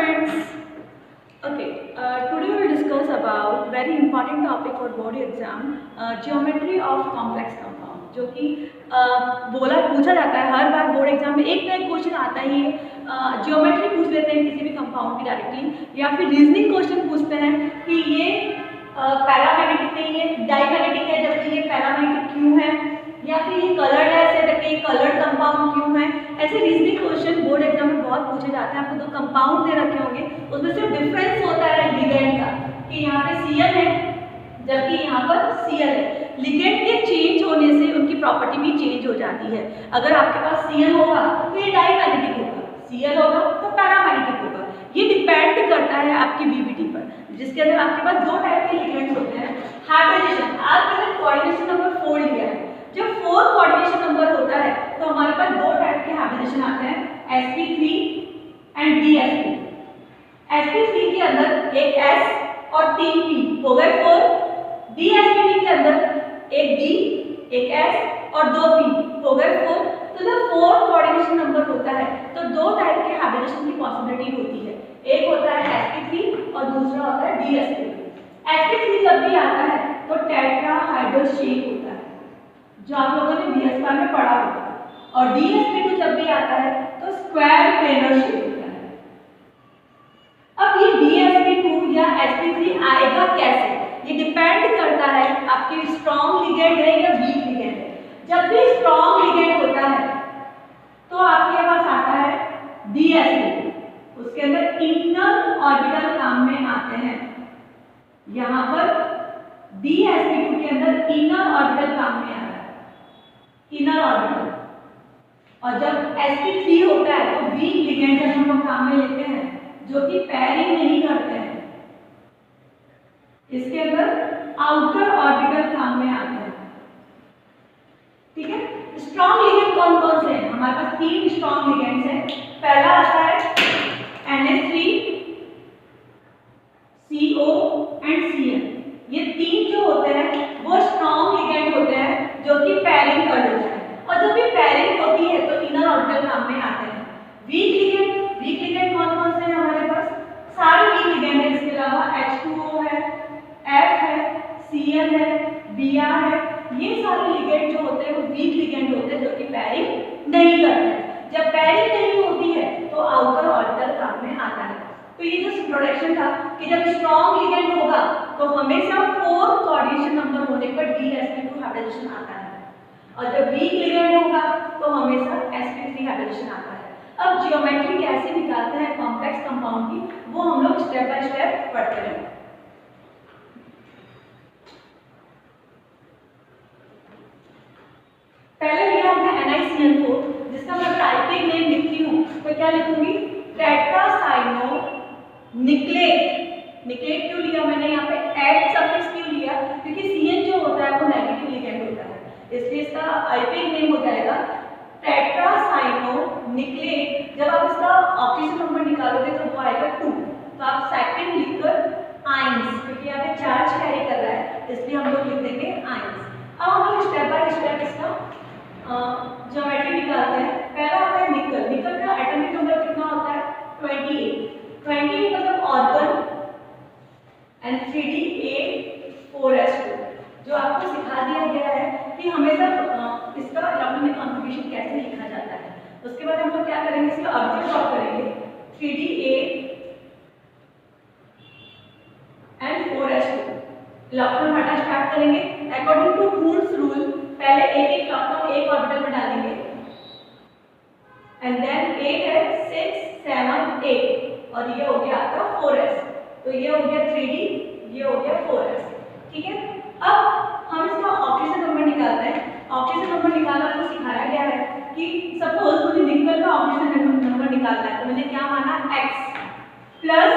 students. Today we will discuss about very important topic for board exam, geometry of complex compound. जो कि पूछा जाता है हर बार board exam में एक ना एक क्वेश्चन आता ही है। जियोमेट्री पूछ लेते हैं किसी भी कंपाउंड की डायरेक्टली, या फिर रीजनिंग क्वेश्चन पूछते हैं कि ये पैरामैग्नेटिक नहीं है, डाईमैग्नेटिक है, जबकि ये पैरामैग्नेटिक क्यों है, या फिर ये कलर्ड है ऐसे जबकि ये कलर्ड कंपाउंड क्यों है। ऐसे रीजनिंग क्वेश्चन बोर्ड एग्जाम में बहुत पूछे जाते हैं। आपको दो कंपाउंड दे रखे होंगे, उसमें सिर्फ डिफरेंस होता है लिगेंड का, कि यहाँ पे Cl है जबकि यहाँ पर Cl है। लिगेंड के चेंज होने से उनकी प्रॉपर्टी भी चेंज हो जाती है। अगर आपके पास Cl होगा तो ये डाईमैग्नेटिक होगा, Cl होगा तो पैरामैग्नेटिक होगा। ये डिपेंड करता है आपकी VBT पर, जिसके अंदर आपके पास दो टाइप के लिगेंड्स होते हैं। हाइब्रिडेशन, आपने कोऑर्डिनेशन नंबर 4 लिया है। जब 4 कोऑर्डिनेशन नंबर होता है तो हमारे पास दो टाइप के हाइब्रिडेशन आते हैं, sp3 एंड dsp। sp3 के अंदर एक s और 3 p हो गए 4। dsp के अंदर एक d, एक s और 2 p हो गए 4। तो जब 4 कोऑर्डिनेशन नंबर होता है तो दो टाइप के हाइब्रिडेशन की पॉसिबिलिटी होती है। एक होता है sp3 और दूसरा होता है dsp। sp3 जब भी आता है तो टेट्राहाइड्रल शेप होता है, जो आप लोगों ने बीएस बार में पढ़ा होगा, और dsp2 जब भी आता है तो स्क्वायर प्लेनर शेप होता है। अब ये dsp2 या sp3 आएगा कैसे, ये डिपेंड करता है आपके स्ट्रॉन्ग लिगेंड है या वीक लिगेंड है। जब भी स्ट्रॉन्ग लिगेंड होता है तो आपके पास आता है dsp2, उसके अंदर इनर ऑर्बिटल काम में आते हैं। यहाँ पर dsp2 के अंदर इनर ऑर्बिटल काम में आता है, इनर ऑर्बिटल। और जब sp3 होता है तो वीक लिगेंड हम लोग काम में लेते हैं, जो कि पैरिंग नहीं करते हैं। इसके अंदर आउटर ऑर्बिटल काम में आते हैं। ठीक है, स्ट्रॉन्ग लिगेंड कौन कौन से हैं? हमारे पास 3 स्ट्रॉन्ग लिगेंड्स हैं। पहला आता है NH3, CO एंड Cl। ये 3 जो होते हैं वो स्ट्रॉन्ग लिगेंड होते हैं, जो कि पैरिंग कर देते हैं। और जब भी पैरिंग होती है तो इनर ऑर्बिटल काम में आते हैं। वीक लिगेंड कौन कौन से हैं हमारे पास? सारे वीक लिगेंड हैं। इसके अलावा H2O है, F है, Cl है, Br है। ये सारे लिगेंड जो होते हैं वो वीक लिगेंड होते हैं, जो कि पैरिंग नहीं करते हैं। जब पैरिंग नहीं होती है तो आउटर ऑर्बिटल काम में आता है। तो ये जो इंट्रोडक्शन था कि जब स्ट्रॉन्ग लिगेंड होगा तो हमेशा 4 कोऑर्डिनेशन नंबर होने पर dsp2 हाइब्रिडेशन आता है, और जब वीक लिगेंड होगा तो हमेशा sp3 हाइब्रिडेशन आता है। अब जियोमेट्री कैसे निकालते हैं कॉम्प्लेक्स कंपाउंड की, वो हम लोग स्टेप बाय स्टेप पढ़ते हैं। पहले लिया हमने NiCl4, जिसका मैं टाइपिंग नेम लिखती हूँ तो क्या लिखूंगी? टेट्रासाइनो निकलेट। निकलेट क्यों लिया मैंने यहाँ पे? एड सफिक्स क्यों लिया? क्योंकि Cl जो होता है वो नेगेटिव लिगेंड होता है, इसलिए इसका आईपिक नेम हो जाएगा टेट्रासाइनो निकलेट। जब आप इसका ऑक्सीजन नंबर निकालोगे तो वो आएगा 2, तो आप सेकंड लिखकर आयंस, क्योंकि यहाँ पे चार्ज कैरी कर रहा है इसलिए हम लोग लिख देंगे आयंस। अब हम लोग स्टेप बाय स्टेप इसका ज्योमेट्री निकालते हैं। पहला आता है निकल। निकल का एटॉमिक नंबर कितना होता है? 28 मतलब ऑर्गन एंड 3D8 जो आपको सिखा दिया गया है कि हमेशा इसका इलेक्ट्रॉनिक कॉन्फ़िगरेशन कैसे लिखा जाता है। उसके बाद हम लोग क्या करेंगे? इसका ऑब्जेक्ट ड्रॉ करेंगे 3D8 एंड 4s2। इलेक्ट्रॉन हटा स्टार्ट करेंगे अकॉर्डिंग टू कूल्स रूल। पहले एक इलेक्ट्रॉन एक ऑर्बिटल में डालेंगे, एंड देन 8 है 6 7 8, और ये हो गया आपका 4s। तो ये हो गया 3D, ये हो गया 4s। ठीक है, अब हम इसका ऑक्सीजन नंबर निकालते हैं। ऑक्सीजन नंबर निकालना तो सिखाया गया है कि सपोज मुझे निकल का ऑक्सीजन नंबर निकालना है तो मैंने क्या माना? x प्लस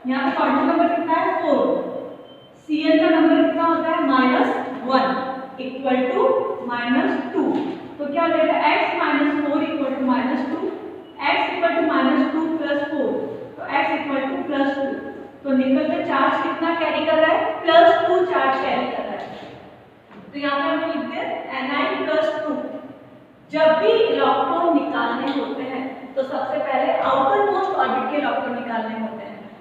यहाँ पे क्वांटम नंबर कितना है? 4। Cl का नंबर कितना होता है? -1 इक्वल टू -2। तो क्या हो जाएगा? x - 4 equal to -2, x equal to -2 plus 4, तो x इक्वल टू +2। तो निकल का चार्ज कितना कैरी कर रहा है? +2 चार्ज कैरी कर रहा है। तो यहाँ पे हमने लिख दिया Ni+2। जब भी इलेक्ट्रॉन निकालने होते हैं तो सबसे पहले आउटर मोस्ट ऑर्बिट के इलेक्ट्रॉन निकालने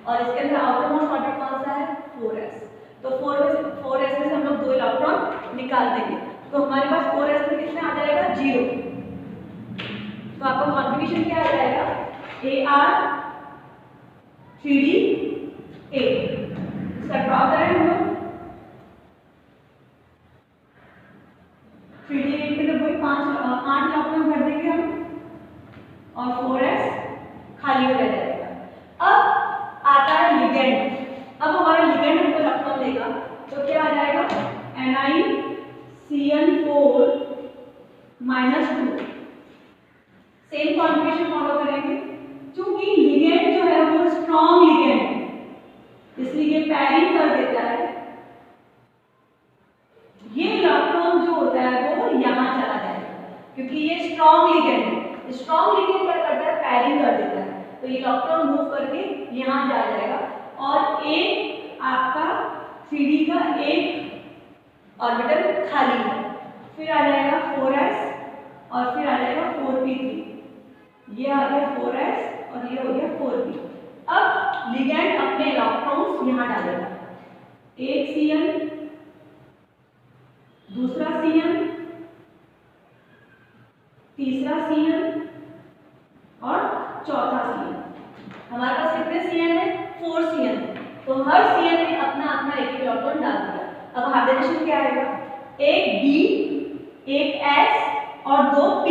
और इसके अंदर आउटर मोस्ट ऑर्बिट कौन सा है 4s। तो 4s में से हम लोग 2 इलेक्ट्रॉन निकाल देंगे तो हमारे पास 4s में कितना आ जाएगा 0। तो आपका कॉन्फ़िगरेशन क्या आ जाएगा Ar 3d 8। इसका ड्रॉ करें हम लोग 3d 8 के लिए वही 8 इलेक्ट्रॉन भर देंगे हम और 4s खाली हो जाएगा। अब आता है लिगेंड। अब हमारा लिगेंड हमको इलेक्ट्रॉन देगा तो क्या आ जाएगा NiCN4 -2। सेम कॉन्फ़िगरेशन फॉलो करेंगे क्योंकि लिगेंड जो है वो स्ट्रॉन्ग लिगेंड है इसलिए ये पैरिंग कर देता है। ये इलेक्ट्रॉन जो होता है वो यहाँ चला जाएगा क्योंकि ये स्ट्रॉन्ग लिगेंड है। स्ट्रॉन्ग लिगेंड क्या करता है पैरिंग कर देता है तो ये इलेक्ट्रॉन मूव करके यहाँ जा जाएगा और एक आपका 3d का एक ऑर्बिटल खाली है। फिर आ जाएगा 4s और फिर आ जाएगा 4p3। ये आ गया 4s और ये हो गया 4p। अब लिगेंड अपने इलेक्ट्रॉन्स यहाँ डालेगा एक Cn दूसरा Cn तीसरा Cn और चौथा Cn। हमारे पास कितने Cn है 4 Cn। तो हर Cn ने अपना अपना एक इलेक्ट्रॉन डाल दिया। अब हाइब्रिडेशन क्या आएगा एक D एक S और 2 P।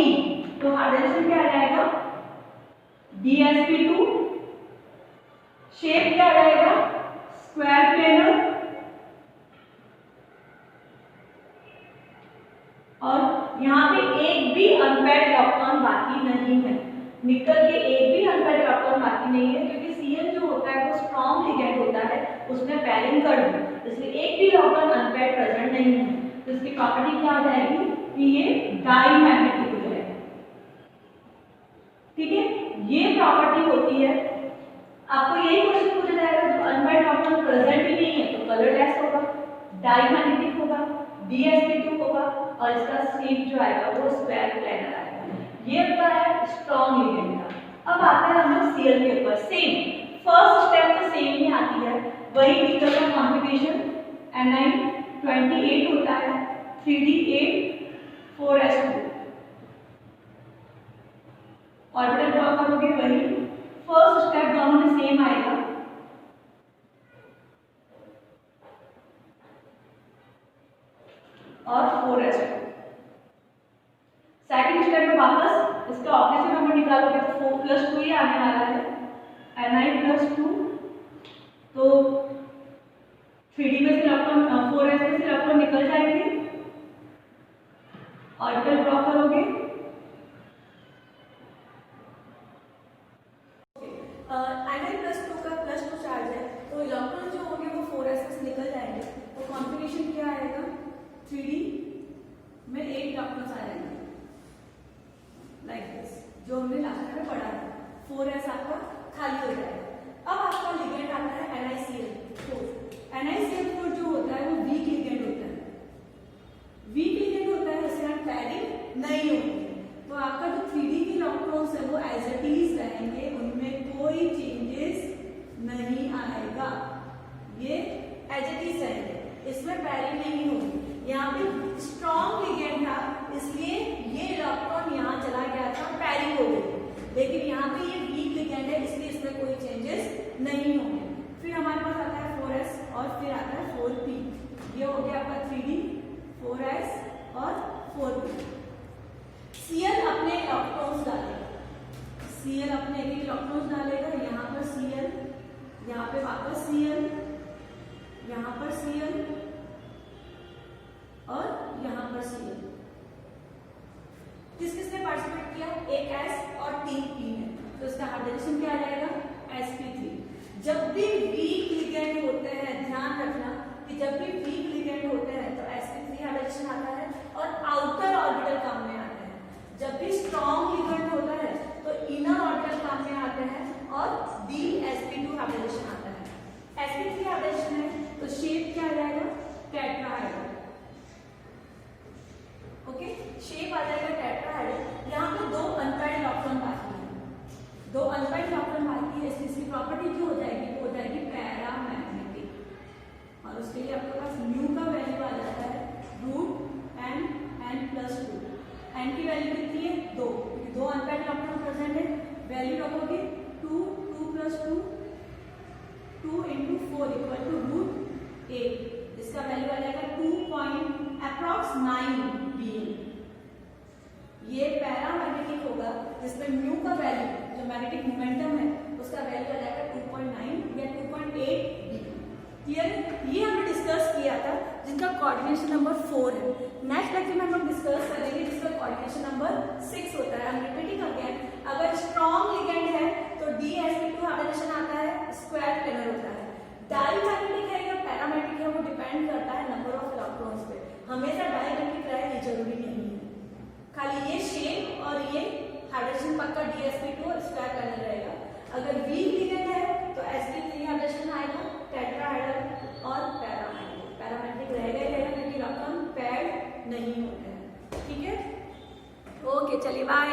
तो हाइब्रिडेशन क्या आ जाएगा DsP2। शेप क्या आ जाएगा स्क्वायर प्लेनर और यहाँ पे एक भी अनपेयर्ड इलेक्ट्रॉन बाकी नहीं है। निकल के एक भी अनपेयर्ड इलेक्ट्रॉन बाकी नहीं है क्योंकि Cn जो होता है वो स्ट्रॉन्ग लिगेंड होता है उसमें पैरिंग कर दी इसलिए एक भी इलेक्ट्रॉन अनपेयर्ड प्रेजेंट नहीं है। तो इसकी प्रॉपर्टी क्या आ जाएगी कि ये डाईमैग्नेटिक हो जाएगा। ठीक है ये प्रॉपर्टी होती है। आपको यही क्वेश्चन पूछा जाएगा जो अनपेयर्ड इलेक्ट्रॉन प्रेजेंट ही नहीं है तो कलरलेस होगा डाईमैग्नेटिक होगा DsP2 होगा और इसका शेप जो आएगा वो स्क्वायर प्लेनर आएगा। ये होता है स्ट्रॉन्ग लिगेंड का। अब आता है हम लोग Cl के ऊपर। सेम फर्स्ट स्टेप तो सेम ही आती है वही निकल का कॉन्फ़िगरेशन Ni28 होता है 3d8 4s2 ऑर्बिटल ड्रॉ करोगे वही फर्स्ट स्टेप दोनों में सेम आएगा। और 4s2 सेकंड स्टेप में वापस इसका ऑपरेशन नंबर निकालोगे तो 4 + 2 ही आने वाला है Ni+2। तो 3d में से इलेक्ट्रॉन 4s में से इलेक्ट्रॉन निकल जाएंगे ऑर्बिटल ड्रॉ करोगे। Ni+2 का +2 चार्ज है तो इलेक्ट्रॉन जो होंगे वो 4s से निकल जाएंगे। तो कॉन्फ़िगरेशन क्या आएगा 3d में 8 इलेक्ट्रॉन्स आ जाएंगे लाइक दिस जो हमने लास्ट में पढ़ा है। 4s आपका खाली हो जाएगा। अब आपका लिगेंड आता है NiCl4। NiCl4 जो होता है वो वीक लिगेंड होता है। वीक लिगेंड होता है इसके साथ पैरिंग नहीं होती है तो आपका जो 3d के इलेक्ट्रॉन्स है वो एज इट इज रहेंगे उनमें कोई चेंजेस नहीं आएगा। ये एज इट इज रहेंगे इसमें पैरिंग नहीं होगी। यहाँ पे स्ट्रॉन्ग लिगेंड था इसलिए ये इलेक्ट्रॉन यहाँ चला गया था पैरिंग हो गई लेकिन यहाँ पे ये वीक लिगेंड है इसलिए इसमें कोई चेंजेस नहीं होंगे। फिर हमारे पास आता है 4s और फिर आता है 4p। ये हो गया आपका 3d 4s और 4p। Cl अपने इलेक्ट्रॉन्स डालेगा Cl अपने एक इलेक्ट्रॉन्स डालेगा यहाँ पर Cl यहाँ पे वापस Cl यहाँ पर Cl और यहाँ पर Cl। किस किसने पार्टिसिपेट किया एक S और 3 P है तो इसका हाइब्रिडेशन क्या आ जाएगा sp3। जब भी वीक लिगेंड होते हैं ध्यान रखना कि जब भी वीक लिगेंड होते हैं तो sp3 हाइब्रिडेशन आता है और आउटर ऑर्बिटल काम में आता है। जब भी स्ट्रॉन्ग लिगेंड होता है तो इनर ऑर्बिटल काम में आते हैं और dsp2 हाइब्रिडेशन आता है। sp3 हाइब्रिडेशन है तो शेप क्या आ जाएगा टेट्राहेड्रल। ओके शेप आ जाएगा टेट्राहेड्रल। यहाँ पे 2 अनपेयर्ड इलेक्ट्रॉन बाकी है 2 अनपेयर्ड इलेक्ट्रॉन बाकी है इसकी प्रॉपर्टी जो हो जाएगी वो हो जाएगी equals to 2 into 4 equal to √8। इसका वैल्यू आ जाएगा 2.9 BN। ये पैरामैग्नेटिक होगा जिसमें म्यू का वैल्यू जो मैग्नेटिक मोमेंटम है उसका वैल्यू आ जाएगा 2.9 या 2.8 BN। क्लियर? ये हमने डिस्कस किया था जिनका कोऑर्डिनेशन नंबर 4 है। नेक्स्ट लेक्चर में हम लोग डिस्कस करेंगे जिसका कोऑर्डिनेशन नंबर 6 होता है। हम रिपीटिंग अगेन, अगर स्ट्रॉन्ग लिगेंड है तो DsP2 हाइब्रिडेशन आता है, स्क्वायर प्लेनर होता है। डाईमैग्नेटिक है या पैरामैग्नेटिक है वो डिपेंड करता है नंबर ऑफ इलेक्ट्रॉन्स पे। हमेशा डाईमैग्नेटिक रहे ये जरूरी नहीं है, खाली ये शेप और ये हाइड्रोजन पक्का DsP2 स्क्वायर प्लेनर रहेगा। अगर वीक लिगेंड है तो sp3 हाइड्रोजन आएगा, टेट्राहाइड्रल और पैरामैग्नेटिक रहेगा ही रहेगा क्योंकि इलेक्ट्रॉन पैड नहीं होते हैं। ठीक है, ओके, चलिए बाय।